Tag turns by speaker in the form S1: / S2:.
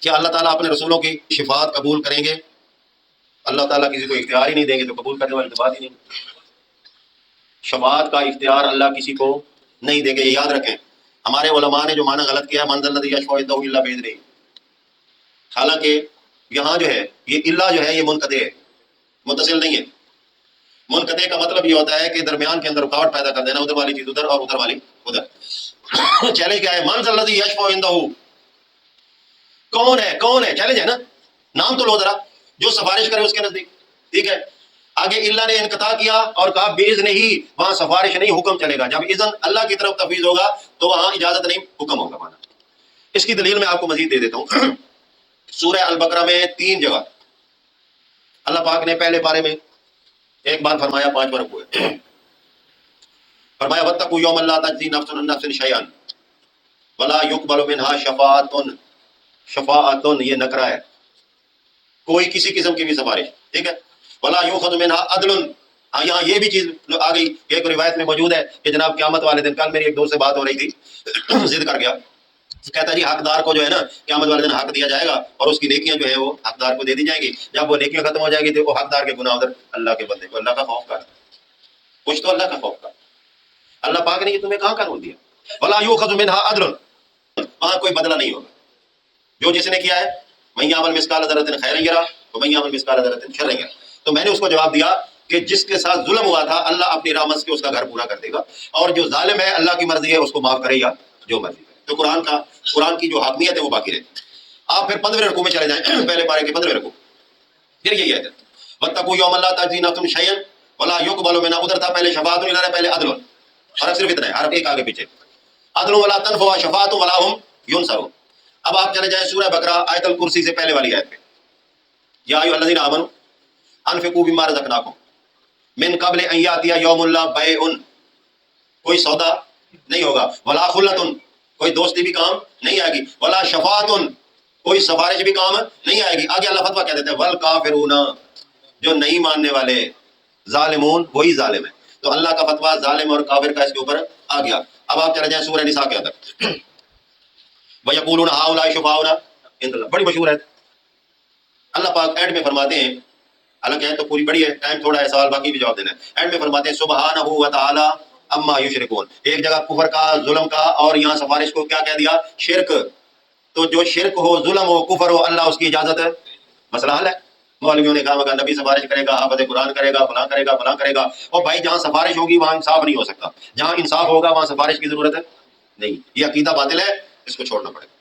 S1: کہ اللہ تعالیٰ اپنے رسولوں کی شفاعت قبول کریں گے؟ اللہ تعالیٰ کسی کو اختیار ہی نہیں دیں گے تو قبول کرنے والی تو بات ہی نہیں۔ شفاعت کا اختیار اللہ کسی کو نہیں دیں گے، یہ یاد رکھیں۔ ہمارے علماء نے جو معنی غلط کیا من ذا الذی یشفع عنده الا باذنہ، حالانکہ یہاں جو ہے یہ الا جو ہے یہ منقطع ہے، متصل نہیں ہے۔ منقطع کا مطلب یہ ہوتا ہے کہ درمیان کے اندر رکاوٹ پیدا کر دینا، ادھر والی چیز ادھر اور ادھر والی ادھر۔ چیلنج کیا ہے؟ من ذا الذی یشفع عنده، کون ہے چیلنج ہے نا، نام تو لو ذرا جو سفارش کرے اس کے نزدیک، ٹھیک ہے۔ آگے اللہ نے انقطاع کیا اور کہا باذن ہی، وہاں سفارش نہیں حکم چلے گا۔ جب اذن اللہ کی طرف تفویض ہوگا تو وہاں اجازت نہیں حکم ہوگا مانا۔ اس کی دلیل میں آپ کو مزید دے دیتا ہوں۔ سورہ البقرہ میں 3 جگہ اللہ پاک نے پہلے پارے میں ایک بات فرمایا، 5 رکوع ہے، فرمایا واتقوا یوما لا تجزی نفس عن نفس شیئا ولا یقبل منها شفاعۃ، یہ نکرہ ہے، کوئی کسی قسم کی بھی سفارش، ٹھیک ہے۔ ولا یؤخذ منها عدل، یہاں یہ بھی چیز آ گئی کہ ایک روایت میں موجود ہے کہ جناب قیامت والے دن، کل میری ایک دوست سے بات ہو رہی تھی، ضد کر گیا، کہتا ہے جی حقدار کو جو ہے نا قیامت والے دن حق دیا جائے گا اور اس کی نیکیاں جو ہے وہ حقدار کو دے دی جائیں گی۔ جب وہ نیکیاں ختم ہو جائے گی تو وہ حقدار کے گناہ ادھر اللہ کے بندے کو، اللہ کا خوف کر، کچھ تو اللہ کا خوف کر۔ اللہ پاک نے یہ تمہیں کہاں قانون دیا؟ ولا یؤخذ منها عدل، وہاں کوئی بدلہ نہیں ہوگا، جو جس نے کیا ہے من یعمل مثقال ذرۃ خیرا یرہ ومن یعمل مثقال ذرۃ شرا یرہ۔ تو میں نے اس کو جواب دیا کہ جس کے ساتھ ظلم ہوا تھا اللہ اپنی رحمت سے اس کا گھر پورا کر دے گا، اور جو ظالم ہے اللہ کی مرضی ہے اس کو معاف کرے گا جو مرضی کرے۔ تو قرآن کی جو حاکمیت ہے وہ باقی رہتی۔ آپ پھر 15ویں رکوع میں چلے جائیں، پہلے پارے کے 15ویں رکوع، پھر یہی ہے واتقوا یوما لا تجزی نفس شیئا ولا یقبل منها، ادھر تھا پہلے شفاعت نہیں رہا، پہلے عدل، فرق صرف اتنا ہے، حرف ایک آگے پیچھے، عدل ولا تنفع شفاعت ولا هم ينصرون۔ اب آپ چلے جائیں سورہ بقرہ آیت الکرسی سے پہلے والی آیت پہ، یا ایھا الذین آمنوا انفقوا مما رزقناکم من قبل ان یاتی یوم لا بیع، کوئی سودا نہیں ہوگا، ولا خلۃ، کوئی دوستی بھی کام نہیں آئے گی، ولا شفاعت، کوئی سفارش بھی کام نہیں آئے گی۔ آگے اللہ فتویٰ کیا دیتے ہیں؟ والکافرون، جو نہیں ماننے والے، ظالمون وہی ظالم ہے۔ تو اللہ کا فتویٰ ظالم اور کافر کا اس کے اوپر آ گیا۔ اب آپ چلے جائیں سورہ نساء کے اندر، وَيَقُولُونَ هَؤُلَاءِ شُفَعَاؤُنَا عِندَ اللَّهِ، بڑی مشہور ہے۔ اللہ پاک اینڈ میں فرماتے ہیں، حالانکہ ہے تو پوری بڑی ہے، ٹائم تھوڑا ہے، سوال باقی بھی جواب دینا ہے۔ اینڈ میں فرماتے ہیں سبحانہ و تعالی اما یشرکون، ایک جگہ کفر کا، ظلم کا، اور یہاں سفارش کو کیا کہہ دیا؟ شرک۔ تو جو شرک ہو، ظلم ہو، کفر ہو، اللہ اس کی اجازت ہے، مسئلہ حل ہے۔ مولویوں نے کہا مگر نبی سفارش کرے گا، حافظ قرآن کرے گا، فلاں کرے گا، فلاں کرے گا، اور بھائی جہاں سفارش ہوگی وہاں انصاف نہیں ہو سکتا، جہاں انصاف ہوگا وہاں سفارش کی ضرورت ہے نہیں۔ یہ عقیدہ باطل ہے، اس کو چھوڑنا پڑے گا۔